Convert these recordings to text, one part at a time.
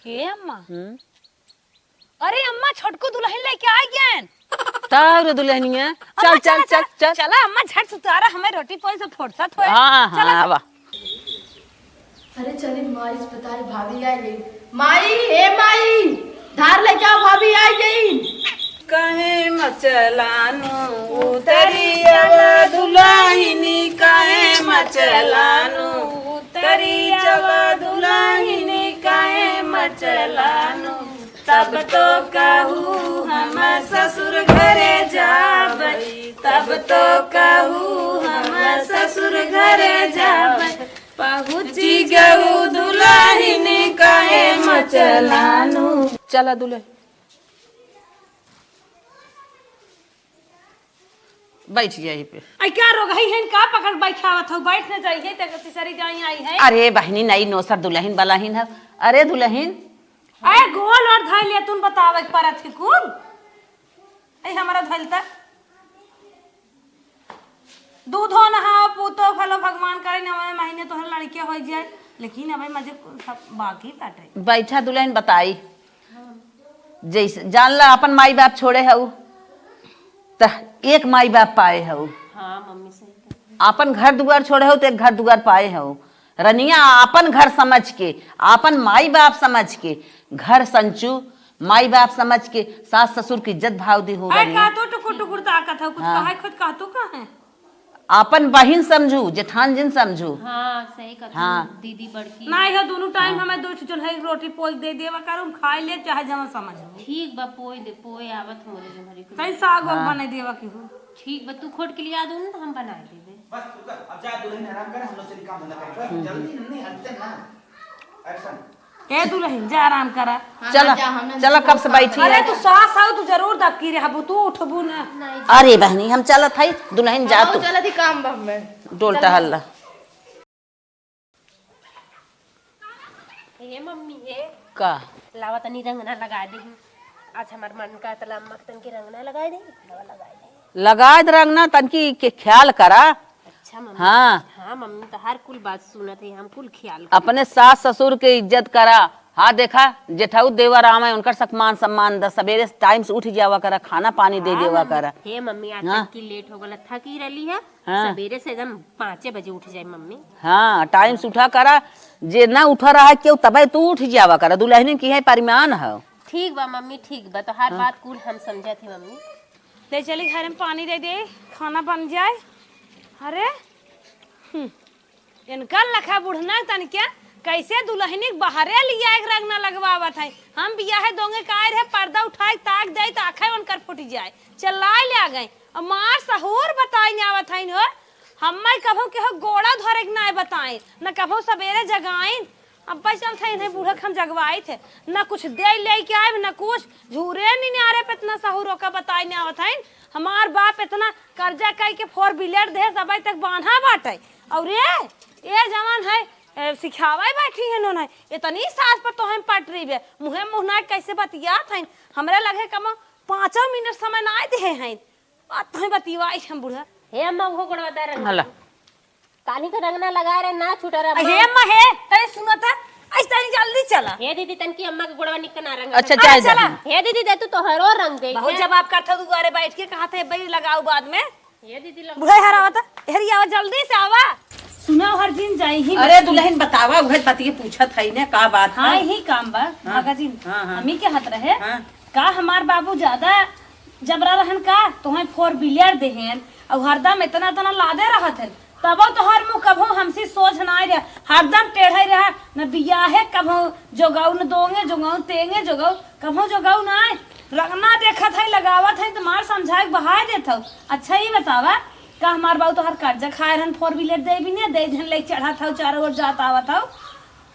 हे अम्मा अरे अम्मा छोटको दुल्हन लेके आ गए तार दुल्हनिया चल चल चल चल चला अम्मा झट सुतारा हमें रोटी पोई से फुर्सत होए। हाँ हाँ आवा। अरे चले माई बताए भाभी आई गई। माई हे माई धार लेके आओ भाभी आई गई। कहे मचलानो उतरिया दुल्हनी कहे मचलानो उतरिया दुल्हनी कहे मचलानो तब तो कहूँ हम ससुर घरे जाबई तब तो कहूँ हम ससुर घरे जाबई पहुँची गऊ दुल्हनी कहे मचलानो। चला दुल्हन बैठ यहीं पे। आई क्या रोग है का पकड़ बैठावत हो बैठ न जाइए तक तिसरी जाई आई है। अरे बहनी नई नौसर दुल्हन बलाहिन है। अरे दुल्हन अरे गोल और धइल ले तुम बतावे परत के कुल ए हमारा धइलता दूध हो नहाओ पूतो फलो भगवान करे नवे महीने तोहर लड़के हो जाए लेकिन अबे मजे सब बाकी बाटे। बैठा दुल्हन बताई जैसे जान ला अपन माई बाप छोड़े हऊ त एक माई बाप पाए हऊ। हां मम्मी सही अपन घर दुआर छोड़े हो तो एक घर दुआर पाए हऊ। रनिया अपन घर समझ के अपन माई बाप समझ के घर संचू माई बाप समझ के सास ससुर की इज्जत भाव दी हो अरे का तो टुकुर टुकुर ताकत हो कुछ कहे खुद का तो का है अपन बहन समझू जेठान जिन समझू। हाँ सही कहा हाँ दीदी बड़की नहीं है दोनों टाइम हमें दो चुल है रोटी पोई दे देवा करूं खाई ले चाहे जमा समझ ठीक बा पोई दे पोई आवत मोरे जमहरी को तई साग वाग बना देवा की हो ठीक बा तू खोट के लिए आ दो ना तो हम बना देबे बस अब जा दुल्हन आराम कर हम लोग चली काम धंधा करें बस जल्दी नहीं हटते ना एक्शन ए दुल्हन जा आराम करा। चला चला कब से बैठी अरे है। तू सास आओ तू जरूर दबकी रहबू तू उठबू ना। अरे बहनी हम चलत हई दुल्हन जा तू चला थी काम बम में डोल टहल ए मम्मी ए का लावा तनी रंग ना लगा दे आज हमार मन का तला मक्तन के रंग ना लगा दे लावा लगा दे लगा रंग ना तनकी के ख्याल करा। अच्छा मम्मी हाँ हाँ मम्मी तो हर कुल बात सुनत है हम कुल ख्याल अपने सास ससुर के इज्जत करा। हाँ देखा जेठाऊ देवा राम है उनका सम्मान सम्मान द सवेरे टाइम से उठ जावा करा खाना पानी दे देवा करा। हे मम्मी आज हाँ। तक की लेट हो गला थकी रही है हाँ। सवेरे से एकदम 5 बजे उठ जाए मम्मी। हाँ टाइम से उठा करा जे ना उठा रहा है क्यों तब तू उठ जावा करा दुल्हन की है परिमान है। ठीक बा मम्मी ठीक बा तो हर बात कुल हम समझे थे मम्मी। ले चली घर में पानी दे दे खाना बन जाए। अरे इनका लखा बुढ़ना तन क्या कैसे दुल्हनी बाहरे लिया एक रंग ना लगवावत है। हम बियाहे दोंगे काय रहे पर्दा उठाए ताक दे तो आंखें उनकर फूट जाए चलाए ले आ गए और मार सहूर बताई आवत है न हम कभो के हो गोड़ा धरे ना बताए न कभो सवेरे जगाइन अब चल थे इन्हें बूढ़ा हम जगवाए थे न कुछ दे ले के आए न कुछ झूरे नहीं आ रहे पे इतना सहूरों का बताई नहीं आवत है। हमार बाप इतना कर्जा कई के 4 व्हीलर दे सब तक बांधा बाटे और ये जवान है सिखावे बैठी है उन्होंने इतनी सास पर तो हम पट रही है मुहे मुहना कैसे बतियात है हमरे लगे कम 5 मिनट समय ना दे हैं बात तो बतिवाई हम बूढ़ा। हे अम्मा वो गोड़वा दे रंग हला कानी का रंग ना लगा रहे ना छूटा रहा हे अम्मा हे तने सुनता ऐसा नहीं जल्दी चला। हे दीदी तन की अम्मा के गोड़वा निकना रंग अच्छा चाहे चला हे दीदी दे तू तो हरो रंग दे बहुत जवाब करता तू घरे बैठ के कहा थे भाई लगाओ बाद में हे दीदी लग बूढ़ा हरावता हेरी आवा जल्दी से आवा सुना हर दिन जाई ही। अरे दुल्हन बतावा उहे बतिए पूछत है ने का बात हाँ है। यही काम बा भागा जी हाँ, हाँ। हमी के हाथ रहे हाँ। का हमार बाबू ज्यादा जबरा रहन का तुम्हें 4 व्हीलर देहन और हरदम इतना इतना लादे रहत है तब तो हर मुँह कभो हमसे सोच ना रहा हरदम टेढ़े रहा न बियाहे कभो जोगाऊ न दोंगे जोगाऊ तेंगे जोगाऊ कभो जोगाऊ ना रंगना देखत है लगावत है तुम्हार समझाए बहा देत हो। अच्छा ही बतावा का हमार बाबू तो हर कर्जा खाए रहन 4 व्हीलर दे भी नहीं दे धन ले चढ़ा था चारों ओर जात आवत हो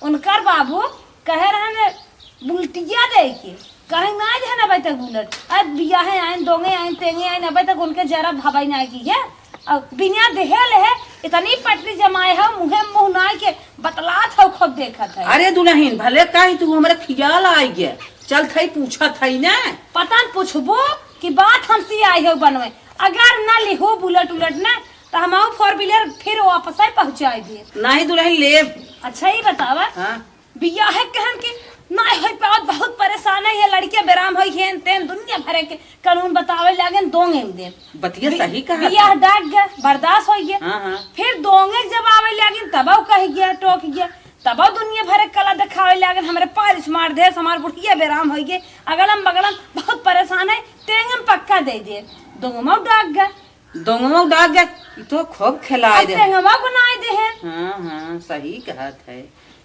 उनकर बाबू कहे रहन बुलटिया दे के कहीं ना है ना भाई तक बुलेट अब बियाहे आइन दोंगे आइन तेंगे आइन अबे तक उनके जरा भवाई ना की है अब बिना देहल है इतनी पटरी जमाए है मुहे मुंह ना के बतलात हो खूब देखत है। अरे दुल्हन भले काहे तू हमरा खियाल आई गया चल थई पूछत है ना पता न पूछबो कि बात हमसे आई है बनवे अगर ना लिहो बुलेट उलट ना तो हम 4 व्हीलर फिर वापस आई पहुंचाई दे। नहीं दुल्हन ले अच्छा ही बतावा हाँ बियाहे कहन की नहीं होई पावत, बहुत परेशान है ये लड़के बेराम होई है तेन दुनिया भरे के कानून बतावे लागे दोंगे दे बतिया सही कहा बियाह डाक गया बर्दाश्त हो गया। हाँ। फिर दोंगे जब आवे लागे तब कह गया टोक गया तब दुनिया भरे कला दिखावे लागे हमरे पारिश मार दे हमार बुढ़िया बेराम हो गए अगलम बगलम बहुत परेशान है तेंगम पक्का दे दे दोंगमा डाक गया दोंगमा डाक गया तो खूब खिलाए दे तेंगमा को नाय दे है। हाँ सही कहत है।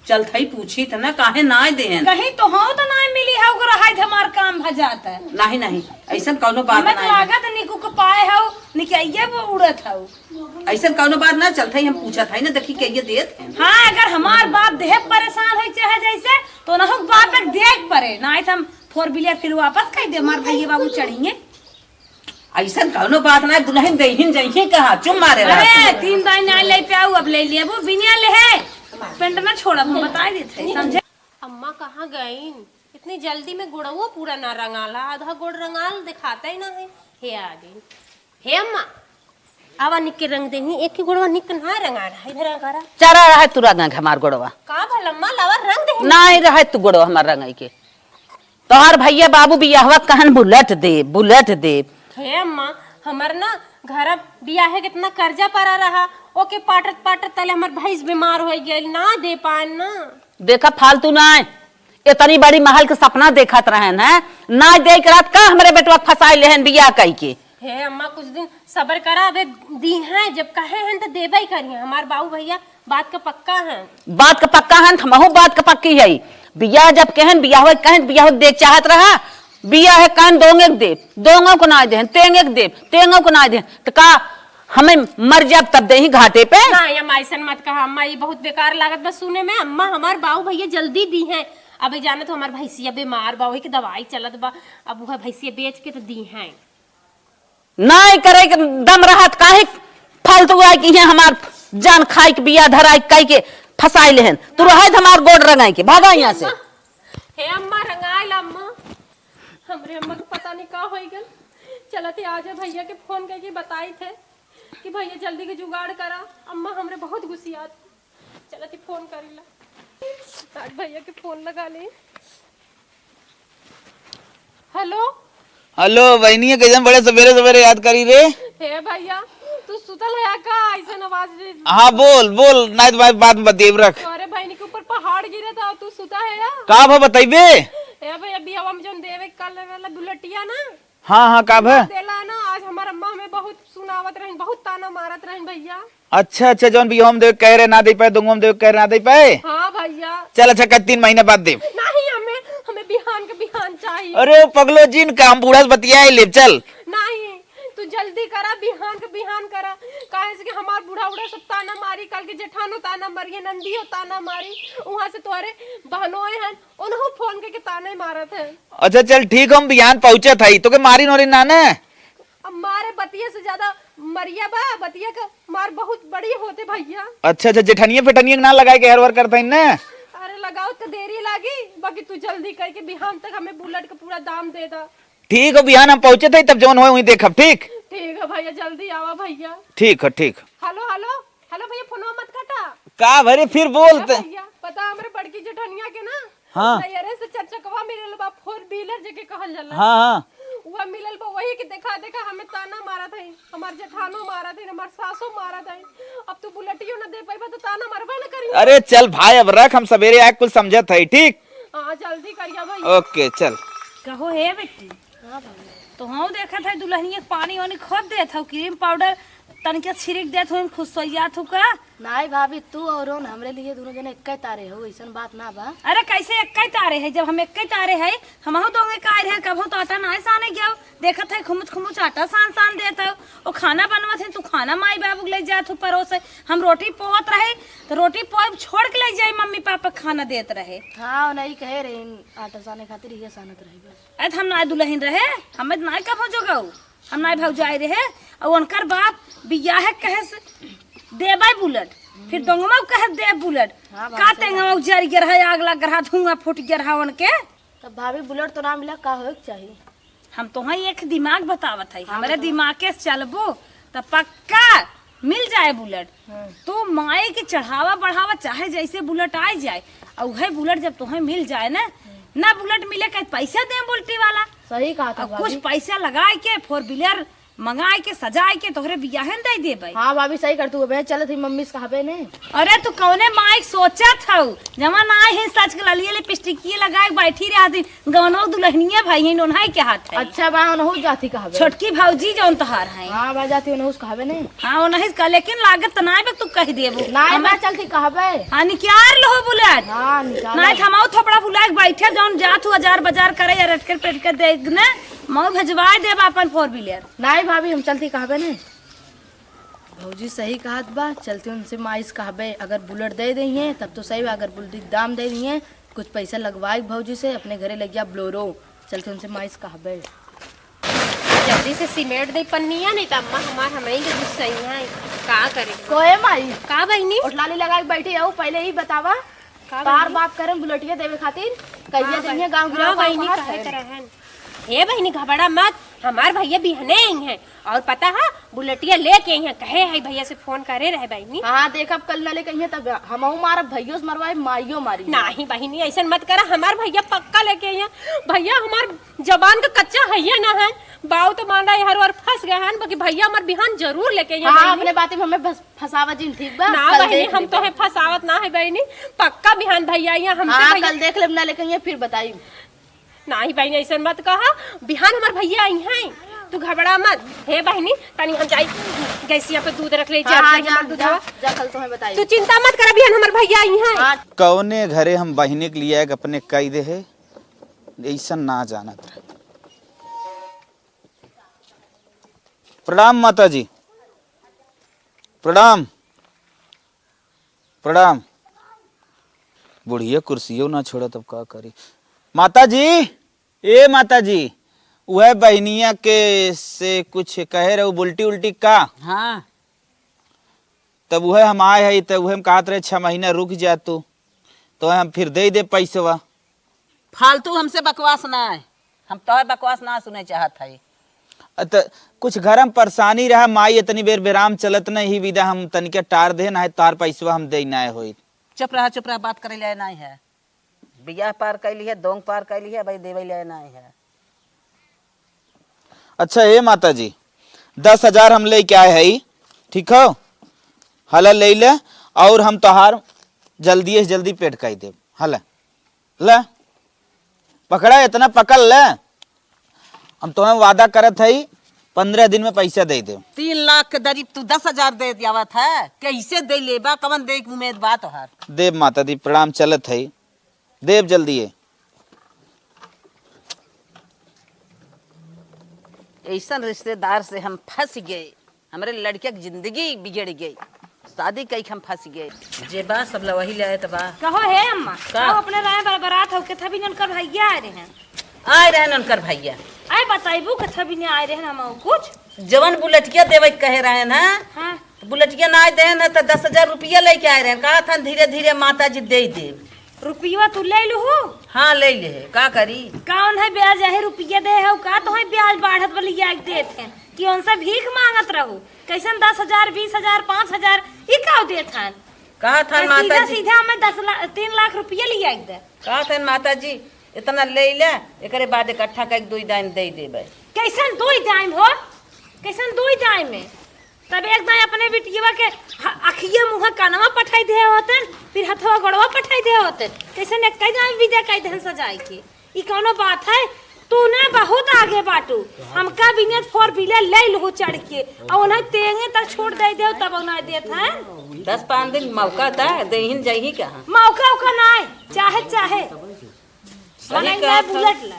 चल थई पूछी था ना काहे नाय देहन कहीं तो हो तो नाय मिली है ओकरा हाथ हमार काम भ जाता है। नहीं नहीं ऐसा कौनो बात हमें नहीं लागत निकू के पाए हो निकइए वो उड़त हो। ऐसा कौनो बात ना चलता ही हम पूछा था ना देखी के ये देत हैं। हाँ अगर हमार बाप देह परेशान है चाहे जैसे तो ना बाप एक देख पड़े ना हम 4 व्हीलर फिर वापस कह दे हमार भैया बाबू चढ़ेंगे। ऐसा कौनो बात ना दुल्हन देहिन जइहे कहा चुम मारे अरे 3 दिन ना ले पाऊ अब ले लिए वो बिना ले है पेंट में छोड़ा हम बता देते समझे। अम्मा कहाँ गई इतनी जल्दी में गुड़वा पूरा ना रंगाला आधा गुड़ रंगाल दिखाता ही ना है। हे आ गई हे अम्मा आवा निक के रंग देही एक ही गुड़वा निक ना रंगा रहा इधर करा चरा रहा तू रंग हमार गोड़वा का भल अम्मा लावा रंग देही नहीं रहे तू गोड़वा हमार रंग के तोहार भैया बाबू बियाहवा कहन बुलेट दे हे अम्मा हमर ना घर बिया है कितना कर्जा पड़ा रहा ओके पाटत पाटत तले हमर भैंस बीमार हो गई ना दे पाए ना देखा फालतू ना इतनी बड़ी महल के सपना देखत रहन है ना देख रात का हमरे बेटवा फसाई लेहन बियाह कई के। हे अम्मा कुछ दिन सबर करा अबे दी हैं जब कहे हैं तो देबे ही करिए हमार बाबू भैया बात का पक्का है। बात का पक्का है हमहू बात का पक्की है बियाह जब कहन बियाह देख चाहत रहा बियाह है कहन दोंगे को ना दे तेंगे को ना दे तो का हमें मर जाब तब दे ही घाटे पे ना अम्मा ऐसा मत कहा अम्मा ये बहुत बेकार लागत बस सुने में अम्मा हमार बाबू भैया जल्दी दी हैं अब जाने तो हमार भैंसिया बीमार बा वही की दवाई चलत बा अब वह भैंसिया बेच के तो दी हैं नहीं करे के दम रहत काहे फालतू आए की है हमार जान खाई के बिया धराई कई के फसाई लेहन तू रहत हमार गोड़ रंगाई के भागा यहाँ से। हे अम्मा रंगाइल अम्मा हमरे अम्मा को पता नहीं का होई गल चलते आजा भैया के फोन करके बताई थे कि भैया जल्दी के जुगाड़ करा अम्मा हमरे बहुत गुस्सियात चलती फोन करीला आज भैया के फोन लगा ले। हेलो बहनिया कैसे बड़े सवेरे सवेरे याद करी रे। हे भैया तू सुतल है का ऐसा आवाज हाँ बोल नहीं तो बात में बतेब रख। अरे बहनी के ऊपर पहाड़ गिरा था तू सुता है या का भा बताइबे। हे भैया बियाह में जोन देवे कल वाला बुलेटिया ना हाँ का भा देला ना आज हमार अम्मा हमें बहुत सुनावत रही बहुत ताना मारत रही भैया। अच्छा जौन बियाह में देवे कह रहे ना दे पाए दूंगा देवे कह रहे ना दे पाए। हाँ भैया चल अच्छा कर 3 महीने बाद दे। नहीं हमें बिहान के बिहान चाहिए। अरे पगलो जिन काम बूढ़ा बतिया ले चल नहीं तू जल्दी करा बिहान के बिहान करा काहे से कि हमार बूढ़ा सब ताना मारी कल के जेठानो ताना मारी नंदियो ताना मारी वहां से तोरे बहनोए हैं उन्हों फोन के ताने मारत है। अच्छा चल ठीक हम बिहान पहुंचे था तो के मारी नोरी नाना अब मारे बतिया से ज्यादा मरिया बा बतिया का मार बहुत बड़ी होते भैया। अच्छा जेठनिया फेठनिया ना लगाए के हेरवर करता है ना। अरे लगाओ तो देरी लागी बाकी तू जल्दी करके बिहान तक हमें बुलेट का पूरा दाम दे दा। ठीक है बिहान हम पहुंचे थे तब जौन हो वही देखब ठीक है भैया जल्दी आवा भैया। ठीक है ठीक। हेलो हेलो हेलो भैया फोनवा मत काटा का भरे फिर बोलते भैया पता हमरे बड़की जेठनिया के ना हाँ तैयारे से चकचकवा मिलल बा 4 व्हीलर जेके कहल जाला हाँ वो मिलल बा वही के देखा हमें ताना मारा था हमार जेठानो मारा था हमार सासो मारा था अब तू बुलेटियो ना दे पाइबा तो ताना मारबे ना करी। अरे चल भाई अब रख हम सवेरे आके कुछ समझत है ठीक। हां जल्दी करिया भैया। ओके चल कहो हे बेटी तो हम देखा था दुल्हनिया पानी वानी खोद दे था क्रीम पाउडर तनिके छिड़क देत हो खुश सोइया थू का। नहीं भाभी तू और रोन हमरे लिए दोनों जने एक तारे हो ऐसा बात ना बा। अरे कैसे एक तारे है जब हम एक तारे है हमहु दोंगे का रहे कभो तो आटा ना साने गयो देखत है खुमुच आटा सान देत हो ओ खाना बनवत है तू खाना माई बाबू ले जात हो परोसे हम रोटी पोवत रहे तो रोटी पोव छोड़ के ले जाई मम्मी पापा खाना देत रहे। हाँ नहीं कहे रहे आटा साने खातिर ये सानत रहे बस। अत हम ना दुल्हन रहे हमें ना कभो जोगाऊ हम ना भौजाई रहे और उनकर बाप बियाह कहे से देबै बुलेट फिर डोंगमा कहे दे बुलेट का तेंगमा जर गिर है आग लग रहा धुआं फूट गिर है उनके तब भाभी बुलेट तो ना मिला का होए चाहिए। हम तो है एक दिमाग बतावत है हमारे दिमाग के चलबो तो पक्का मिल जाए बुलेट। तो माए के चढ़ावा बढ़ावा चाहे जैसे बुलेट आ जाए और वह बुलेट जब तुम्हें मिल जाए ना ना बुलेट मिले कहीं पैसे दे बुलटी वाला। सही कहा था और कुछ भाभी। पैसा लगाए के 4 व्हीलर मंगाए के सजाए के तोहरे बियाहन दे देबे। हाँ भाभी सही कर तू बहन चल थी मम्मी से कहा ने। अरे तू कौने माइक सोचा था जमा ना है सच के लिए लिपस्टिक लगाए बैठी रही गवनो दुल्हनिया भाई है नोन्हाई के हाथ है। अच्छा बा उनहु जाती कहा छोटकी भौजी जौन तोहार है। हाँ बा जाती उनहु से कहा ने। हाँ उन्हीं का लेकिन लागत ना बे तू कह देबो ना मैं चलती कहबे। हाँ निकाल लो बुलेट। हाँ निकाल नहीं थमाओ थोपड़ा फुला के बैठे जौन जात हु हजार बाजार करे या रटकर पेटकर दे ने मऊ भेजवाए देब अपन 4 व्हीलर। नहीं भाभी हम चलती कहबे ने। भौजी सही कहत बा चलती उनसे माइस कहबे अगर बुलेट दे दी है तब तो सही बा अगर बुलेट दाम दे दी है कुछ पैसा लगवाए भौजी से अपने घरे लग गया ब्लोरो चलते उनसे माइस कहबे। जल्दी से सीमेंट दे पन्निया नहीं तो अम्मा हमार हमें के गुस्सा ही है का करे। कोए माई का बहनी उठलाली लगा के बैठी है पहले ही बतावा बार बात करें बुलेटिया देवे खातिर कहिया देंगे गांव हाँ गिराव बहनी कहे तरह है। हे बहनी घबरा मत हमार भैया बिहने आई हैं और पता है बुलेटिया लेके आई हैं कहे है भैया से फोन करे रहे बहनी। हाँ देखब कल न ले कहिए तब हमहू मारब भैयो से मरवाए माइयो मारी। नहीं बहनी ऐसा मत करा हमार भैया पक्का लेके आई हैं। भैया हमार जबान का कच्चा है ना है बाऊ तो मान रहा हर बार फंस गए हैं बाकी भैया हमार बिहान जरूर लेके आई हैं। हाँ अपने बातें में हमें फसावा जी ठीक बा ना बहनी हम तो है फसावत ना है बहनी पक्का बिहान भैया आई हैं हमसे। हाँ कल देख ले न ले कहिए फिर बताई। नहीं बहनी ऐसा मत कहा बिहान हमार भैया आई हैं तू घबरा मत। हे बहनी तनी हम जाई गैसिया पे दूध रख ले जा कल तुम्हें बताई। तू चिंता मत कर बिहान हमार भैया आई हैं। कौने घरे हम बहिनी के लिए अपने कई दे है ऐसा ना जानत रहे। प्रणाम माता जी प्रणाम प्रणाम। बुढ़िया कुर्सियों ना छोड़ा तब का करी। माता जी ए माता जी वह बहनिया के से कुछ कहे रहे बुल्टी उल्टी का। हाँ तब वह हम आए है तब वह हम कहत रहे 6 महीना रुक जा तू तो हम फिर दे पैसवा। फालतू हमसे बकवास ना है हम तो बकवास ना सुने चाहत है। कुछ घर में परेशानी रहा माई इतनी बेर बेराम चलत नहीं विदा हम तनिके टार दे ना है तार पैसवा हम दे ना होई। चुप रहा बात करे ले नहीं है बियाह पार कैली है दोंग पार कैली है भाई देवे ले नहीं है। अच्छा हे माता जी 10,000 हम ले के आए है ठीक हो हला ले ले और हम तोहार जल्दी से जल्दी पेट कही दे हला ले पकड़ा इतना पकड़ ले हम तुम्हें वादा करत है 15 दिन में पैसा दे दे। 3 लाख के दरीब तू 10,000 दे दियावत है कैसे दे लेबा कवन दे उम्मीद बात तोहार। देव माता दी प्रणाम चलत है देव जल्दी है। ऐसा रिश्तेदार से हम फंस गए हमारे लड़के की जिंदगी बिगड़ गई शादी कई हम फंस गए जे बा सब वही ले आए तबा। कहो है अम्मा कहो अपने राय बरात हो के थभी उनकर भैया आ रहे हैं। आए रहे उनकर भैया आए बताइबू के थभी ने आए रहे हम कुछ जवन बुलेटिया देवे कहे रहे ना। हाँ बुलेटिया ना दे ना तो 10,000 रुपया लेके आए रहे कहा था धीरे धीरे माता जी दे दे। रुपया तू ले लू हाँ ले ले का करी कौन है ब्याज है रुपया दे है का तो है ब्याज बढ़त वाली देते हैं कि उनसे भीख मांगत रहू कैसन 10,000 20,000 5,000 ये का देत हैं। कहा था माता जी सीधा हमें 3 लाख रुपया लिया दे। कहा था माता जी इतना ले ले एकरे बाद इकट्ठा कर 2 दाम दे देबे। कैसन 2 दाम हो कैसन 2 दाम में तब एक दाम अपने बिटिया के अखिया मुँह कानवा पठाई दे होते फिर हथवा गोड़वा पठाई दे होते कैसन एक दाम विदा कई दहन सजाए के ई कोनो बात है। तू ने बहुत आगे बाटू हमका बिना 4 व्हीलर ले लो चढ़ के और उन्हें तेंगे तक छोड़ दे दे तब उन्हें देत है 10-5 दिन मौका दा देहिन जाही कहां मौका उका नहीं चाहे चाहे सही कहा बुलेट ला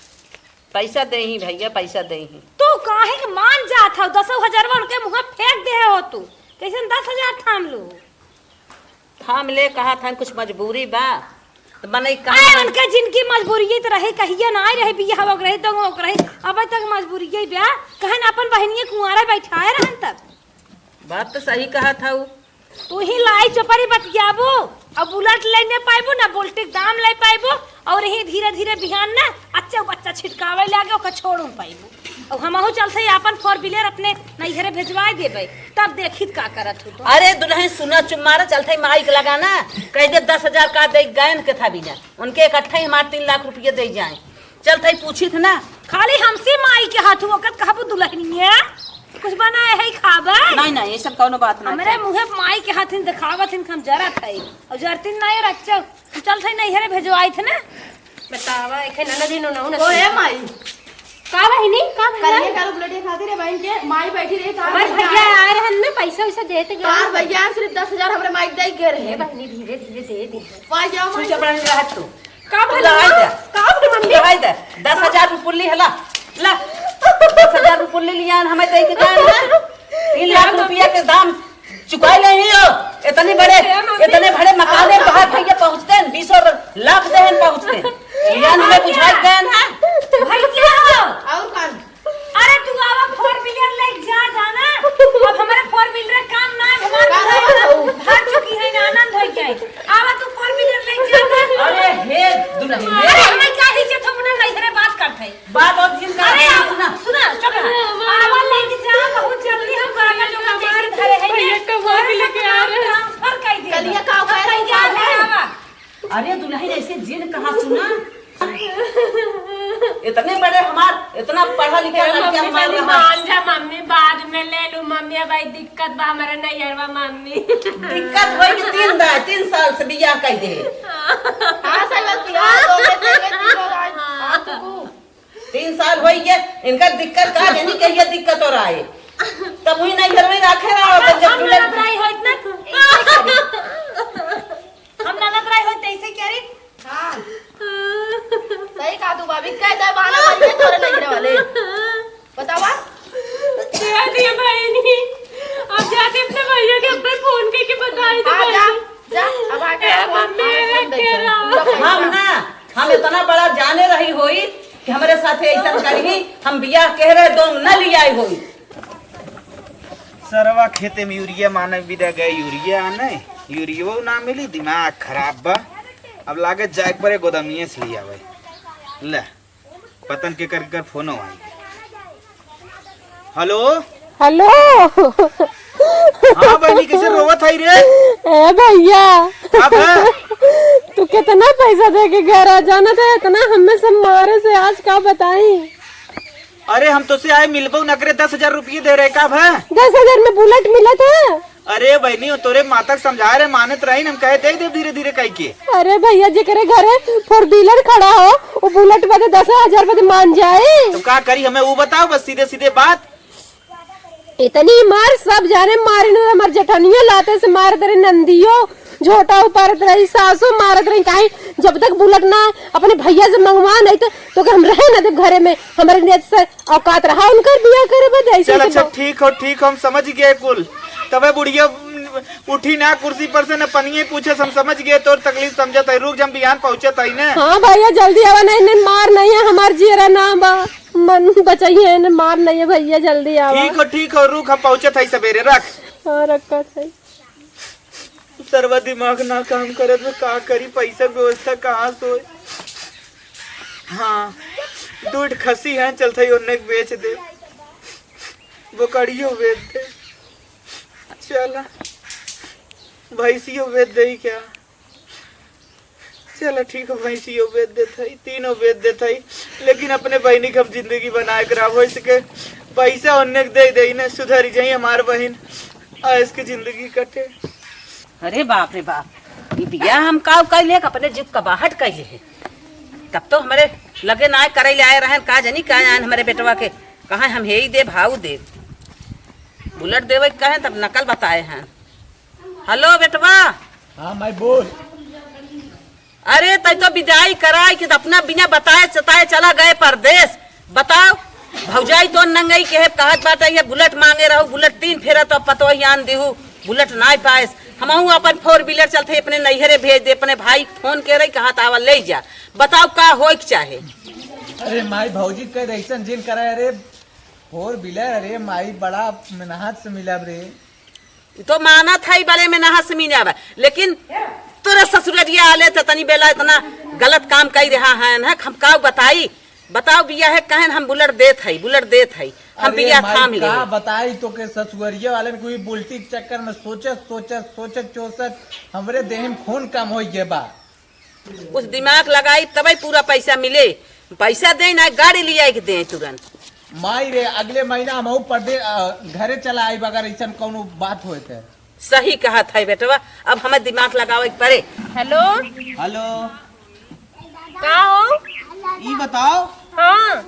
पैसा देही भैया पैसा देही। तू काहे के मान जात हो 10,000 उनके मुंह फेंक दे हो तू कैसे 10,000 थाम लो थाम ले कहा था कुछ मजबूरी बा तो बनई आए कहां उनके जिनकी मजबूरी है तो रहे कहिया ना रहे बियाह हो रहे तो हो रहे अब तक मजबूरी है ब्याह कहन अपन बहनिए कुंवारा बैठाए रहन तक। बात तो सही कहा था वो तू ही लाई चपरी बतियाबो अब बुलेट ले ने पाइबो ना बोल्टिक दाम ले पाइबो और यही धीरे धीरे बिहान ना अच्छा बच्चा छिटकावे लागे ओका छोड़ू पाइबो। और हमहू चलते अपन 4 व्हीलर अपने नैहरे भेजवा देबै तब देखित का करत हो तो। अरे दुल्हन सुना चुम्मारा चलते माइक लगाना कह दे 10,000 का दे गयन के था बिना उनके इकट्ठे ही हमारे 3 लाख रुपये दे जाए चलते पूछी थे ना खाली हमसे माई के हाथ वकत कहबो दुल्हनिया कुछ बनाए है खाबे नहीं नहीं ये सब कौनो बात नहीं हमरे मुहे माई के हाथ दिखावत हम जरा थे और जरतिन नहीं रच्चा चल थे नैहरे भेजवाई थे ना बतावा एखे ननद ही नो ओ है माई का बहिनी का कलिए कालो बुलेटिया खातिर है बहन के माई बैठी रही था बस भैया आ रहे हैं ना पैसा वैसा देते गए कार भैया सिर्फ 10,000 हमरे माइक दे के रहे बहिनी धीरे धीरे दे दे पाई जाओ माई चपड़ा रहत तू का लगाई दे का मम्मी लगाई दे 10,000 रुपये हला ला 10,000 रुपये लिया हमें दे के जाए ना 3 लाख रुपया के दाम चुकाई ले ही हो इतने बड़े मकाने बाहर भैया पहुंचते हैं 20 और लाख देहन पहुंचते हैं यान हमें बुझाई देन है भैया और कान अरे तू आवा 4 व्हीलर ले जा जाना अब हमारे 4 व्हीलर काम ना भगवान भर चुकी है ना आनंद हो गया आवा तू 4 व्हीलर ले जा अरे हे दुल्हन अरे हमें क्या ही से तुमने नैहरे बात करते बात और जिन का अरे सुना सुना चुप आवा लेके जा बहुत जल्दी हम बागा जो हमारे घरे है भैया कमा के लेके आ रहे हैं ट्रांसफर कर दे कलिया का कह रही जा आवा अरे दुल्हन ऐसे जिन कहा सुना इतने बड़े हमार इतना पढ़ा लिखा लड़का हमार रहा मान जा मम्मी बाद में ले लूं मम्मी भाई दिक्कत बा हमारे नैहरवा मम्मी दिक्कत होई कि 3 साल से बियाह कर दे हां सही बात किया दोगे देंगे 3 साल होई के इनका दिक्कत का यानी कहिए दिक्कत हो रहा है तब वही नहीं घर में रखे रहा हम जब बुलेट ननद राई होत ना हम ननद राई होत ऐसे क्या रे हां सही कहा तू भाभी कह दे बहाना बन तोरे नजरे वाले बतावा दे दिए बहनी अब जाके अपने भैया के ऊपर फोन करके बताई दे आ जा जा अब आके मम्मी हम ना हम इतना बड़ा जाने रही होई कि हमारे साथ ऐसा करी हम बियाह कह रहे दो न लियाई होई सरवा खेते में यूरिया माने बिना गए यूरिया आने यूरिया ना मिली दिमाग खराब बा अब लागे जाए पर गोदामिये से लिया भाई ले पतन के कर फोन आई हेलो हेलो हाँ बहनी कैसे रोवत है रे ए भैया अब है तू कितना पैसा दे के घर आ जाना था इतना हमें सब मारे से आज का बताई अरे हम तो से आए मिलबो न करे 10,000 रुपये दे रहे का है 10,000 में बुलेट मिला था अरे बहनी तोरे माता समझा रहे मानत रही हम कहे दे दे धीरे धीरे कह के अरे भैया जी करे घरे 4 व्हीलर खड़ा हो वो बुलेट बदे 10,000 बदे मान जाए तो क्या करी हमें वो बताओ बस सीधे सीधे बात इतनी मार सब जाने मारे न हमार जठनिया लाते से मारत रही नंदियो झोटा उपारत रही सासू मारत रही काहे जब तक बुलेट ना अपने भैया से मंगवा नहीं तो हम रहे ना तो घरे में हमारे नियत से औकात रहा उनका बियाह करे बदे चल ऐसे अच्छा ठीक हो हम समझ गए कुल तबे बुढ़िया उठी ना कुर्सी पर से न पनिये पूछे हम समझ गए तोर तकलीफ समझत है रुक जब बिहान पहुंचत है ना हाँ भैया जल्दी आवा नहीं मार नहीं है हमार जीरा ना बा मन बचाइए न मार नहीं है भैया जल्दी आवा ठीक हो रुक हम पहुंचत है सवेरे रख हाँ रखा था सर्वा दिमाग ना काम करे तो का करी पैसा व्यवस्था कहाँ सोए हाँ दूध खसी है चलते उन्हें बेच दे बकरियों बेच दे चला भैंसियों बेच दे क्या चलो ठीक है भैंसियों बेच देता है तीनों बेच देता है लेकिन अपने बहनी की हम जिंदगी बनाए खराब हो सके पैसा उन्हें दे दे न सुधर जाए हमारे बहन आज की जिंदगी कटे अरे बाप रे बाप ये बियाह हम का कैले अपने जीप का बाहट कैले है तब तो हमारे लगे ना करे ले आए रहे का जानी का आन हमारे बेटवा के कहा हम हे ही दे भाव दे बुलेट देवे कहे तब नकल बताए हैं हेलो बेटवा हाँ मैं बोल अरे तै तो विदाई कराई कि अपना बिना बताए सताए चला गए परदेश बताओ भौजाई तो नंगई के है कहत बात है बुलेट मांगे रहो बुलेट 3 फेरा तो पतो ही आन देहू बुलेट ना पाए हमहू अपन 4 व्हीलर चलते अपने नैहरे भेज दे अपने भाई फोन के रही कहा तावा ले जा बताओ का होए के चाहे अरे माई भौजी कह ऐसा जिन कराए अरे 4 व्हीलर अरे माई बड़ा मेहनत से मिला रे तो माना था बड़े में नहा से मिला लेकिन तोरा ससुरिया आले तो तनी बेला इतना गलत काम कर रहा है ना हम का बताई बताओ बिया है कहन हम बुलेट देत है हम अरे बिया माई थाम ले का बताई तो के ससुरिये वाले में कोई बुलटी के चक्कर में सोचत चोसत हमरे देह में खून कम हो गए बा। कुछ दिमाग लगाई तभी पूरा पैसा मिले। पैसा दे ना गाड़ी लिया के दे तुरंत। माई रे अगले महीना हम पर्दे घरे चला आई अगर ऐसा कोनो बात होए थे। सही कहा था बेटवा, अब हमें दिमाग लगावे के पड़े। हेलो हेलो, का हो? ई बताओ हाँ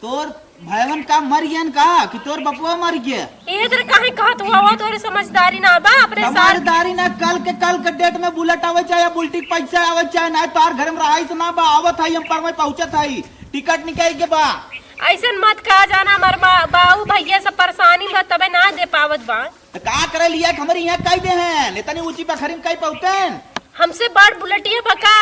तोर भाईवन का मर गया का कि तोर बपुआ मर गया? ये तेरे काहे कहत हुआ वो तोरे समझदारी ना बा अपने साथ। समझदारी ना, कल के डेट में बुलेट आवे चाहे बुलटी पैसा आवे चाहे ना तार घर में रहाई से ना बा आवत है हम पर में पहुंचत है टिकट निकाल के बा। ऐसे मत कहा जाना मर बाऊ भैया से परेशानी बा तबे ना दे पावत बा। तो का करे लिया कि हमारे यहाँ कई दे हैं नेतनी ऊंची पखरी में कई पहुंचन हमसे बड़ बुलेटिया बका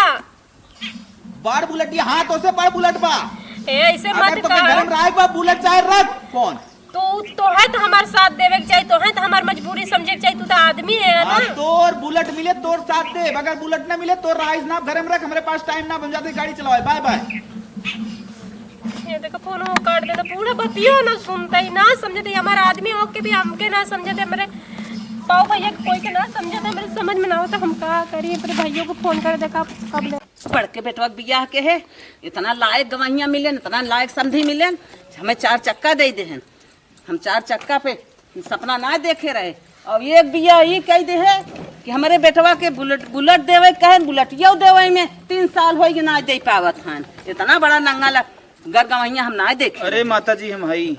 बड़ बुलेट हाँ तो से बड़ बुलेट बा। ऐसे अगर मत तो घर कहा में रहाई बा बुलेट चाहे रख कौन तो है तो हमारे साथ देवे के चाहिए, तो है तो हमारी मजबूरी समझे के चाहिए। तू तो आदमी है ना। तोर बुलेट मिले तोर साथ दे, अगर बुलेट ना मिले तो राइस ना घर में रख, हमारे पास टाइम ना बन जाते गाड़ी चलाओ। Bye bye. ये देखो फोन वो काट दे तो पूरा बतियो ना सुनता ही ना समझते हमारा आदमी हो के भी हमके ना समझते हमारे पाओ भैया कोई के ना समझते हमारे समझ में ना होता हम का करिए। अपने भाइयों को फोन कर देखा कब ले पढ़ के बेटवा बियाह के है इतना लायक गवाहियां मिले इतना लायक समझी मिले हमें 4 चक्का दे दे हैं। हम 4 चक्का पे सपना ना देखे रहे और एक बिया ये कह दे है कि हमारे बेटवा के बुलेट देवे कहे बुलेटिया देवे में 3 साल हो ना दे पावत हन। इतना बड़ा नंगा गर गवाहियां हम ना देखे। अरे माता जी हम हई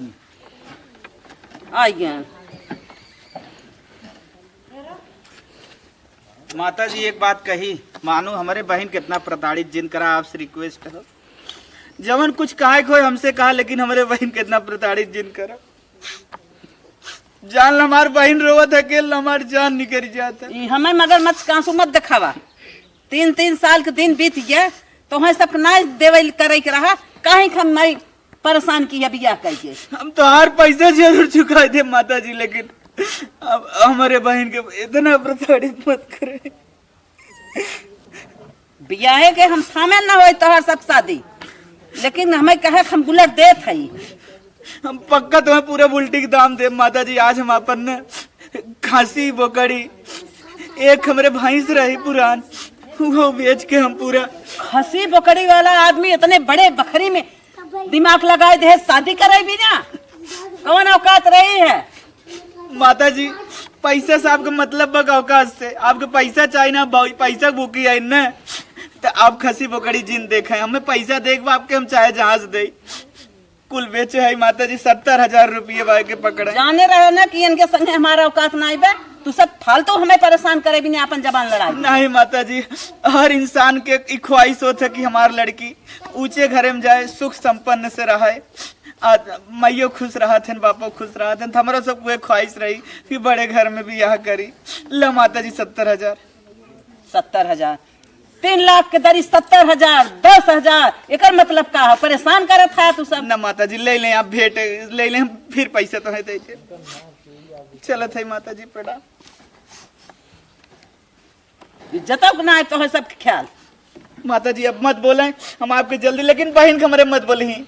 आइए माता जी एक बात कही मानो हमारे बहन कितना प्रताड़ित जिन करा आपसे रिक्वेस्ट है जवन कुछ कहा को हमसे कहा लेकिन हमारे बहन कितना प्रताड़ित जिन करा जान हमार बहन रोवत अकेले हमार जान निकल जाता। हमें मगर मत कांसू मत दिखावा 3 साल के दिन बीत गया तो हमें सब ना देवे करे के रहा कहीं हम मैं परेशान किया बिया कह के हम तो हर पैसा जरूर चुका दे माता जी लेकिन अब हमारे बहन के इतना प्रताड़ित मत करे। बियाहे के हम थामे ना हो तो सब शादी लेकिन हमें कहे हम बुलेट देत हई हम पक्का तुम्हें पूरा बुल्टी के दाम दे माता जी। आज हम अपन न खांसी बोकड़ी एक हमारे भैंस रही पुरान वो बेच के हम पूरा हंसी बकड़ी वाला आदमी इतने बड़े बकरी में दिमाग लगाए दे शादी करे भी ना कौन औकात रही है। माता जी पैसा से आपका मतलब बक औकात से आपके पैसा चाहिए ना पैसा भूखी है न तो आप खसी बोकड़ी जिन देखे हमें पैसा देख आपके हम चाहे जहाज दे कुल बेचे है माता जी 70,000 रुपये भाई के पकड़े। जाने रहे ना कि इनके संगे हमारा औकात ना बे तू सब फालतू हमें परेशान करे भी नहीं अपन जबान लड़ाई। नहीं माता जी हर इंसान के ख्वाहिश होता है कि हमारी लड़की ऊंचे घर में जाए सुख संपन्न से रहे मैयो खुश रहा थे बापो खुश रहा थे हमारा सब वह ख्वाहिश रही कि बड़े घर में भी यह करी। ला माता जी 70,000 3 लाख के दरी 70,000 10,000 एक मतलब का है परेशान करे था तू सब ना माता जी ले लें आप भेंट ले लें फिर पैसा तो है दे चलो थे माता जी पड़ा इज्जत ना है तो है सब ख्याल। माता जी अब मत बोले हम आपके जल्दी लेकिन बहन के हमारे मत बोले ही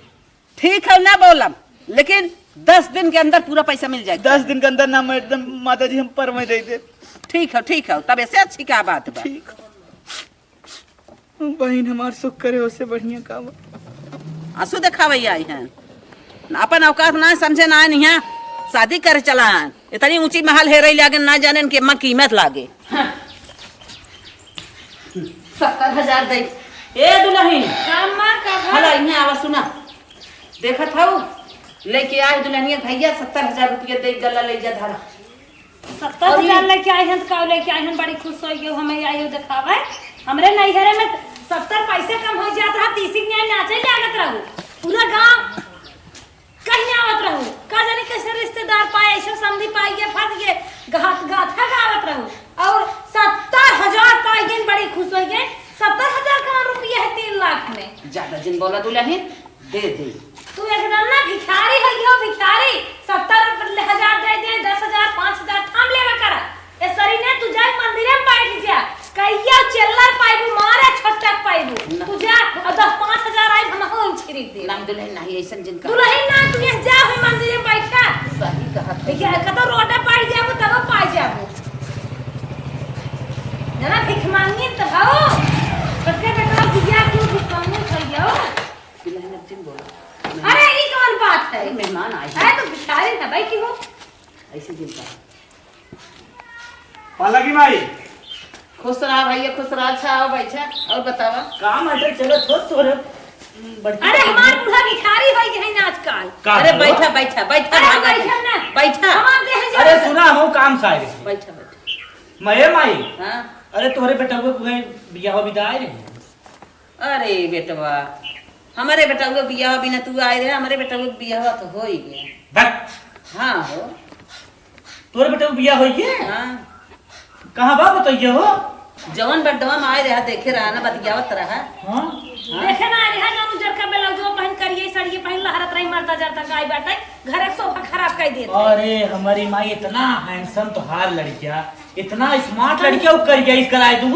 ठीक है ना बोलम लेकिन 10 दिन के अंदर पूरा पैसा मिल जाएगा। 10 दिन के अंदर ना माता जी हम पर में दे दे। ठीक है तब ऐसे अच्छी क्या बात है। ठीक बहन हमार सुख करे उससे बढ़िया काम आंसू दिखावे आई हैं अपन औकात ना समझे ना नहीं है शादी करे चला इतनी ऊंची महल है रही लागे ना जाने इनके माँ कीमत लागे। 70,000 दे ए दुल्हन हला इन्हें आवाज सुना देखा था लेके आए दुल्हनिया भैया 70,000 रुपया दे गला ले जा धारा 70,000 लेके आए हैं तो लेके आए हैं बड़ी खुश हो गई हमें आई हो दिखावे हमरे नैहरे में 70 पैसे कम हो जाता है तीसी न्याय नाचे लागत रहू पूरा गांव कहीं आवत रहू का जाने कैसे रिश्तेदार पाए ऐसे समझी पाई गए फंस गए गाथा गावत रहू और 70,000 पाई गए बड़ी खुश हो गए। 70,000 का रुपया है 3 लाख में ज्यादा जिन बोला दुल्हन दे तू एकदम ना भिखारी हो गयो भिखारी 70,000 दे दे 10,000 5,000 थाम लेवे कर ए सरी ने तू जा मंदिर में बैठ जा कहिया चिल्लर पाइबू मारे छोटक पाइबू तू जा और 10-5,000 आई मेहमान आए हैं। है तो भिखारी ना भाई की हो। ऐसे गिरता है। पालकी माई खुश रहा भैया, खुश रहा। अच्छा आओ बैठा और बतावा। काम है चलो थोड़ा तोरे अरे हमार बूढ़ा भिखारी भाई है ना आजकल। अरे बैठा बैठा बैठा अरे भागा बैठा ना। बैठा हमार देह जा। अरे सुना हम काम सारे बैठा बैठा। मैं माई हाँ अरे तोरे बेटा को तुम्हें बियाह बिदाई रे अरे बेटवा, हमारे बेटा को बियाह बिना तू आए रहे, हमारे बेटा को बियाह तो हो ही गया। बक हाँ हो। तोरे बेटा को बियाह होई है हाँ कहां बा बताइए हो। जवन बड्डवा में आए रहा देखे रहा ना बतियावत रहा। हां देखे ना रे जानू जरका ब्लाउज पहन करिए साड़ी पहन लहरत रही मरता जरता गाय बाटे घर एक सोफा खराब कर दे। अरे हमारी माई इतना हैंडसम तो हार लड़किया, इतना स्मार्ट लड़किया वो कर गई कराए तू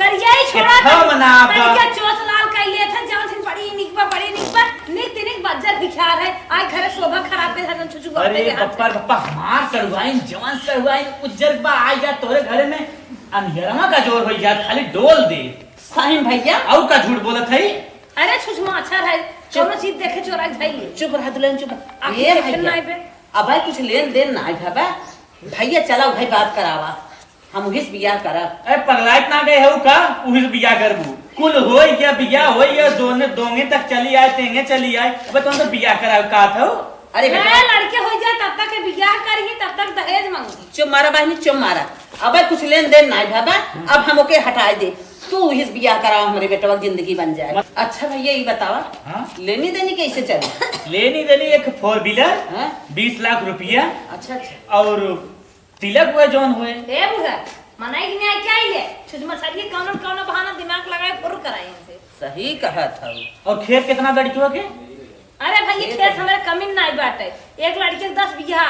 करिए ही छोड़ा कितना मना आपका? क्या चोच लाल कर लिए थे जवन से बड़ी निकबा निक बज्जर भिखार है आज घर शोभा खराब कर धरन छुछु गप अरे पप्पा पप्पा हमार सरुआइन जवान सरुआइन उज्जर बा आ जा तोरे घरे में अंधेरमा का जोर हो जा खाली डोल दे साहिम भैया और का झूठ बोलत है। अरे छुछमा अच्छा है कोनो चीज देखे चोरा के धइले चुप रहा दुल्हन चुप। आखिर ये देखे ना भैया बे। अब भाई कुछ लेन देन ना है भाबा। भैया चलाओ भाई बात करावा, हम उहिस बियाह करब। अरे पगलाइत ना गए हो का उहिस बियाह करबू कुल होई क्या बियाह होई या दोंगे तक चली आए तेंगे चली आए अब तुम तो बियाह कराव का था। अरे मैं बेटा लड़के हो जाए तब तक के बियाह करेंगे तब तक दहेज मांगी। चुप मारा बहनी चुप मारा। अब कुछ लेन देन ना है भाबा, अब हम ओके हटा दे। तू उहिस बियाह कराओ हमारे बेटवा की जिंदगी बन जाए। अच्छा भैया ये बतावा हाँ? लेनी देनी कैसे चले? लेनी देनी एक 4 व्हीलर हाँ? 20 लाख रुपया अच्छा अच्छा और तिलक हुए जौन हुए। ए बुढ़ा मनाई कि नहीं क्या है छुछमा साड़ी कौनो बहाना दिमाग लगाए फुर कराए इनसे। सही कहा था वो। और खेत कितना लड़कियों के? अरे भाई ये खेत हमारे कमी नहीं बाटे। एक लड़के के 10 बीघा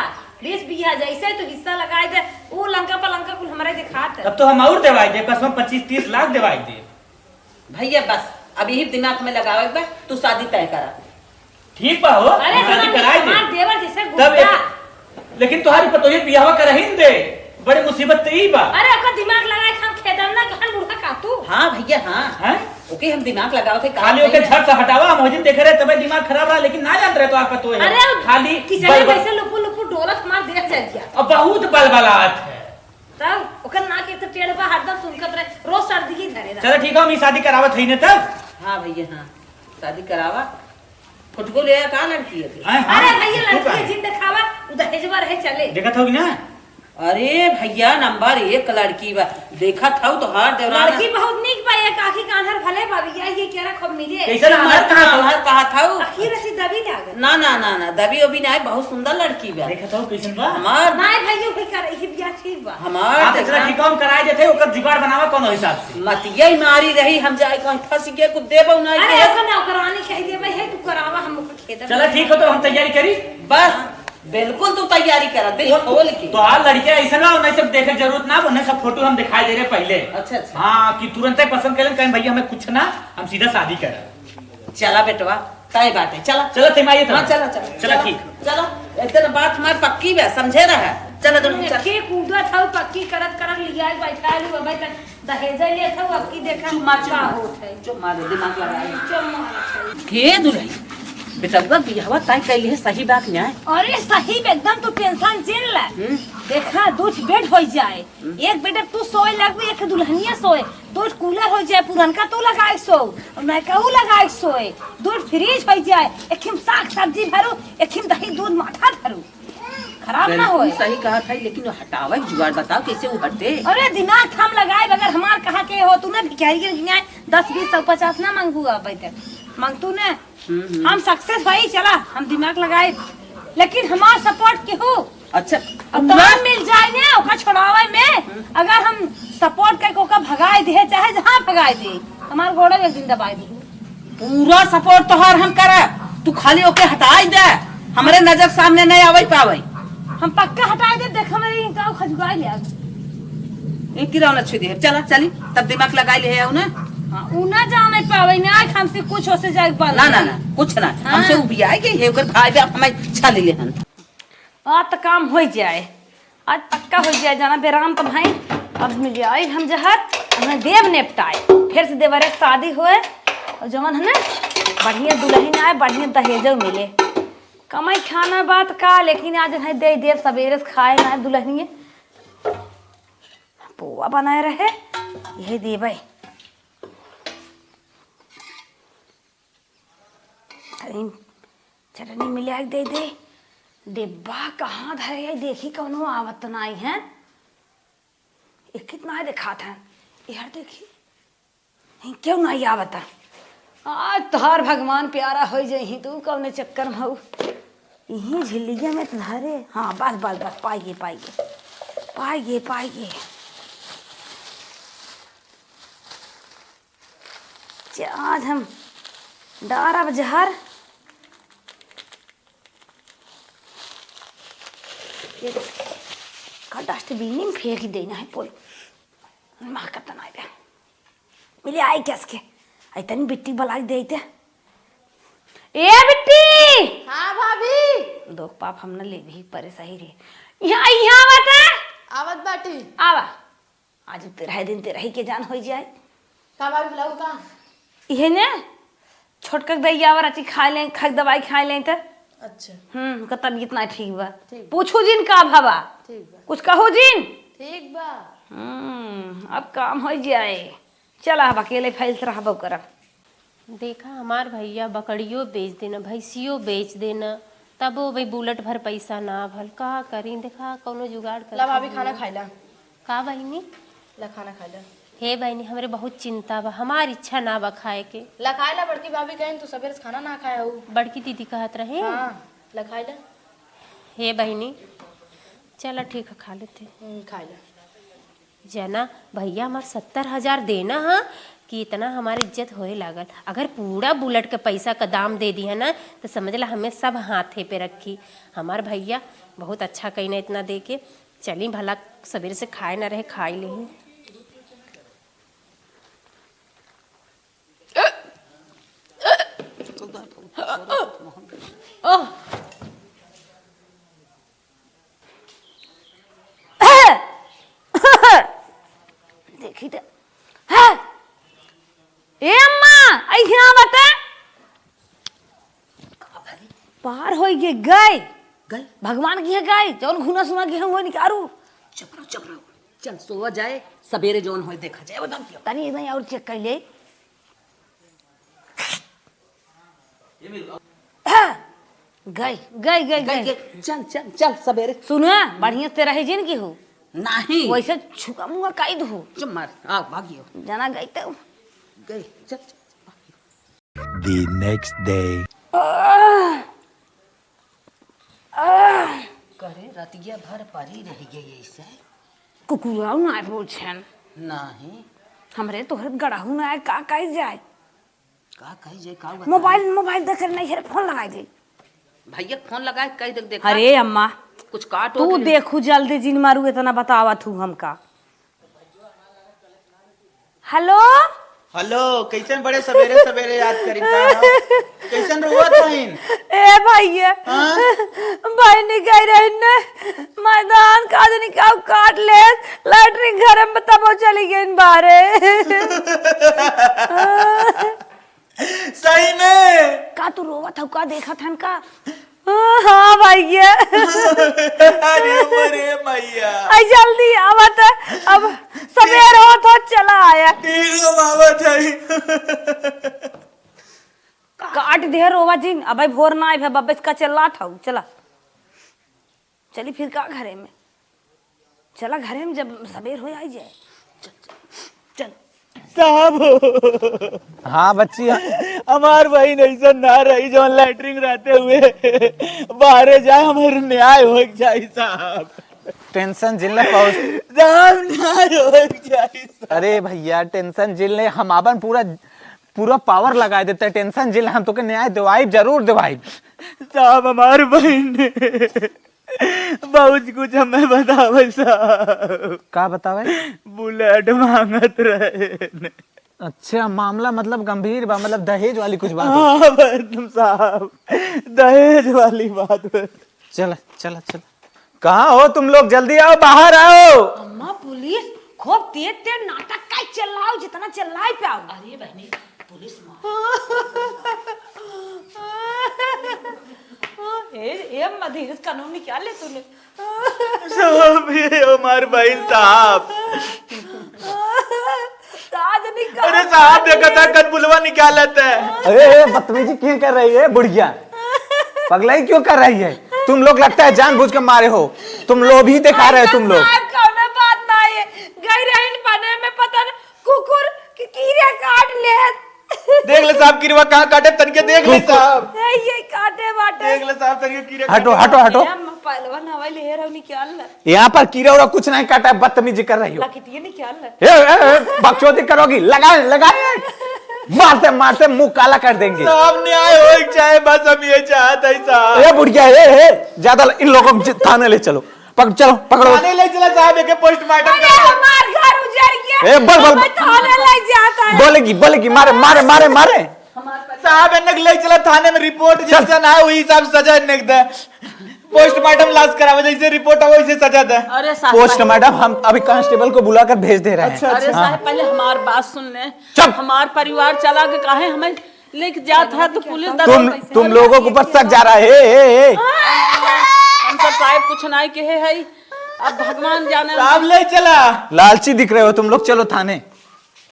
20 बीघा जैसे तो हिस्सा लगाए दे वो लंका पलंका कुल हमारे दिखात है। तब तो हम और देवाई दे कसम 25-30 लाख देवाई दे। भैया बस अब यही दिमाग में लगावे बा, तू शादी तय करा। ठीक बा हो अरे शादी कराई दे हमार देवर जैसे तब गुड्डा। लेकिन तुम्हारी पतोही बियाह करहिन दे बड़ी मुसीबत तो ई बा। अरे ओकर दिमाग लगाए हम खेदम ना कहन बुढ़ा का तू। हाँ भैया हाँ हैं ओके हम दिमाग लगाओ थे। खाली ओके झट से हटावा हम दिन देख रहे तब दिमाग खराब रहा लेकिन ना जानते रहे तो आप पतो है अरे खाली किसने वैसे लुपु लुपु डोलत हमार देख जा दिया। अब बहुत बलबलात है। तब ओकर ना के तो टेढ़ बा हरदम सुनकत रहे रोज सर्दी की धरे रहा। चलो ठीक है हम शादी करावत है ने तब। हाँ भैया हाँ शादी करावा। फुटबॉल ले कहाँ लड़की है फिर? हैं, हाँ, अरे भैया ठीक लड़की है। जिन दिखावा उधर हेजवा रहे चले। देखा था ना अरे भैया नंबर 1 लड़की बा। देखा था तो हार देवराना लड़की बहुत नीक बा एक आखी कान्हर भले बाबिया ये केरा खूब मिले। कैसे ना मर कहा था वो? आखिर से दबी लागल। ना ना ना ना दबी ओबी ना है, बहुत सुंदर लड़की बा। देखा था कैसन बा हमार नहीं भैया कोई कर ये बिया ठीक बा। हमार आप देखना इतना ठीक हम कराए देते ओकर जुगाड़ बनावा कौन हिसाब से। मतिया ही मारी रही हम जाए कहीं फंस गए कुछ देबो नहीं अरे के। ओकर ना करानी कह दे भाई है तू करावा हम ओकर खेत। चलो ठीक हो तो हम तैयारी करी। बस बिल्कुल तू तैयारी करा दिल खोल के। तो हाल लड़कियां ऐसा ना उन्हें सब देखे जरूरत ना उन्हें सब फोटो हम दिखाई दे रहे पहले। अच्छा अच्छा हाँ कि तुरंत ही पसंद करें कहें भैया हमें कुछ ना हम सीधा शादी करें। चला बेटवा तय बात है चला। चलो थमाइए तो हाँ चला चला चलो ठीक चलो इतना बात हमारी पक्की बा समझे रहा। चलो दोनों चल। के कूदा था पक्की करत करत लिया बैठा लू भाई तक दहेज ले था अब की देखा मार का होत है। जो मार दिमाग लगाए चम्मा के दुल्हन बेटा बियाहवा तय कैली है सही बात न्याय। अरे सही में एकदम तू टेंशन चिन ले। देखा दूध बेड हो जाए एक बेड तू सोए लगबे एक दुल्हनिया सोए दूध कूलर हो जाए पुरनका तू लगाए सो मैं कहू लगाए सोए दूध फ्रीज हो जाए एकम साग सब्जी भरू एकम दही दूध माठा भरू खराब ना होए। सही कहा था लेकिन हटावे जुगाड़ बताओ कैसे वो हटते। अरे दिमाग हम लगाए बगैर हमार कहा के हो तू ने भिखारी के गिनाए 10 20 150 ना मांगू अब तक मांग तू ने हम सक्सेस भाई चला हम दिमाग लगाए लेकिन हमार सपोर्ट के हो। अच्छा अब दाम मिल जाए ना ओका छोड़ावे में अगर हम सपोर्ट करके ओका भगाए दे चाहे जहां भगाए दे हमार गोड़े एक दिन दबाए दे पूरा सपोर्ट तोहार हम करा तू खाली ओके हटाई दे हमारे नजर सामने नहीं आवे पावे। हम पक्का हटाए दे देख हमारे का खजुगाए ले एक गिरावना छुई दे चला चली तब दिमाग लगाई ले है ना। हां उ ना जाने पावे ना हमसे कुछ हो से जाए बल ना ना ना कुछ ना हमसे वो भी आए गई है ओकर भाई भी हमें छाली ले हन। आज तो काम हो जाए आज पक्का हो जाए जाना बेराम तो भाई अब मिल जाए हम जहत हमें देव नेपटाए फिर से देवरे शादी होए और जवन है ना बढ़िया दुल्हन आए बढ़िया दहेज मिले कमाई खाना बात का, लेकिन आज है दे देर सवेरे से खाए ना दुल्हनिए। पोहा बनाए रहे यही देबै। चटनी मिला दे दे। डिब्बा कहाँ धरे है देखी, कौनो आवत नहीं है। ये कितना है देखा था यार, देखी क्यों नहीं आवत। आज तोहार भगवान प्यारा हो जाही, तू कौने चक्कर में हो। यही झिल्लिया में तो धरे। हाँ बस बस बस, पाइए पाइए पाइए पाइए। आज हम डारब जहर। डस्टबिन में फेंक ही देना है पोल। महकत नहीं दे मिले आई कैसे तनी बिट्टी बलाई देते। ए बिट्टी। हाँ भाभी। दो पाप हमने ले भी परे सही रे। यहाँ बता आवत बाटी। आवा आज तेरह दिन तेरह ही के जान हो जाए। का भाभी बुलाऊ का? ये ने छोटका दैया वाला चीज खा ले, खा दवाई खा ले तो। अच्छा का तबीयत ना ठीक बा। ठीक। पूछो जिन का भावा। ठीक बा। कुछ कहो जिन। ठीक बा। अब काम हो जाए। चला अब अकेले फैल रहा कर। देखा हमार भैया बकरियों बेच देना, भैंसियों बेच देना, तब वो भाई बुलेट भर पैसा ना भल का करी। देखा कौनो जुगाड़ कर। ला भाभी खाना खाइला। का बहनी? ला खाना खाइला। हे बहनी हमरे बहुत चिंता बा, हमार इच्छा ना बा खाए के। ला खाइला। बड़की भाभी कहें तू सवेरे से खाना ना खाया हो। बड़की दीदी कहत रहे। हाँ ला खाइला। हे बहनी चला ठीक है खा लेते। खाइला। जना भैया हमार 70,000 देना है कि इतना हमारी इज्जत होए लागल। अगर पूरा बुलेट के पैसा का दाम दे दिया ना तो समझ ला हमें सब हाथे पे रखी। हमार भैया बहुत अच्छा कही ना इतना दे के। चली भला सवेरे से खाए ना रहे, खाई ले। देखी तो ए अम्मा ऐसा बता पार हो गए गए भगवान की है गए जौन घुना सुना के हम वो निकारू। चुप रहो चल सोवा जाए, सवेरे जोन हो देखा जाए। बता तनी नहीं और चेक कर ले। गए गए गए गए चल चल चल सवेरे। सुनो बढ़िया से रहे जिन की हो नहीं वैसे छुका मुआ काई दो। चुप मार आ भागियो जाना गई तो गई। चल The next day. करे रतिया भर परी रह गई ऐसे। कुकुराऊ ना बोल छन नहीं हमरे तोहरे गड़ाहू ना आए का कह जाए। का कही जे का मोबाइल देख नहीं है फोन लगाई दे। भैया फोन लगाए कही देख देखा। अरे अम्मा कुछ काट तू देखू जल्दी जिन मारू इतना बतावा तू हमका। हेलो हेलो कैसन बड़े सवेरे सवेरे याद करी कैसन रुआ तहिन? ए भैया भाई निकाल रहे ने मैदान का दिन का काट ले लैटरिन घर में तब चली गई बारे। सही में का तू रोवा था का देखा था का? हाँ भैया अरे मैया आई जल्दी आवत अब सवेर हो तो चला आया। ठीक है मामा जाई काट दे रोवा जी अब भोर ना आए बाबा इसका चला था चला चली फिर का घरे में चला घरे में जब सवेर हो आई जाए। चल साहब हाँ बच्ची हमार बहन ऐसा ना रही जो लैटरिंग रहते हुए बाहर जाए हमारे न्याय हो जाए साहब। टेंशन जिले पहुंच साहब न्याय हो जाए। अरे भैया टेंशन जिल ने हम अपन पूरा पावर लगा देते हैं। टेंशन जिल हम तो के न्याय दिवाई जरूर दिवाई। साहब हमार बहन बहुत कुछ हमें बतावे साहब। का बतावे? बुलेट मांगत रहे। अच्छा मामला मतलब गंभीर बा, मतलब दहेज वाली कुछ बात? हाँ तुम साहब दहेज वाली बात। चल चल चल कहाँ हो तुम लोग? जल्दी आओ बाहर आओ। अम्मा पुलिस खूब तेज तेज नाटक का चलाओ जितना चलाए पे आओ। अरे बहनी पुलिस ए अम्मा धीरज कानून निकाल ले तूने साहब ये हमारे बहन साहब। ताज निकाल। अरे साहब देखा था कद बुलवा निकाल लेते हैं। अरे बदतमीजी क्यों कर रही है बुढ़िया, पगलाई क्यों कर रही है? तुम लोग लगता है जानबूझ के मारे हो, तुम लोग ही दिखा रहे हो तुम लोग। साहब कौनो बात ना है, गई रहन बने में पता न कुकुर की कीड़े काट ले। देख ले साहब किरवा कहाँ काटे तनके देख ले साहब। ये काटे बाटे। देख ले साहब तनके कीड़े हटो हटो हटो, पहलवान हवा ले रहा निकाल ले। यहाँ पर कीड़ा उड़ा कुछ नहीं काटा, बदतमीजी कर रही हो। लकटिए निकाल ले। बकचोदी करोगी, लगाए लगाए मारते मारते मुंह काला कर देंगे। साहब न्याय हो चाहे बस हम ये चाहते हैं साहब। ए बुढ़िया ज्यादा इन लोगों को थाने ले चलो, चलो पकड़ो। थाने ले चला साहब, एक पोस्टमार्टम अरे हमार घर उजड़ गया। ए बोल बोल, थाने ले जाता है। बोलेगी बोलेगी, मारे मारे मारे मारे। साहब इन्हें ले चला थाने में, रिपोर्ट जैसा ना वही हिसाब सजा इन्हें दे। पोस्टमार्टम लाश करावे, जैसे रिपोर्ट हो वैसे सजा दे। अरे साहब पोस्टमार्टम हम अभी कांस्टेबल को बुलाकर भेज दे रहे हैं। अरे साहब पहले हमार बात सुन ले। चुप। हमार परिवार चला के काहे हमें लेके जाता है तो पुलिस तुम लोगों के ऊपर शक जा रहा है। हम सब साहब कुछ नहीं कहे है, अब भगवान जाने। साहब ले चला। लालची दिख रहे हो तुम लोग, चलो थाने।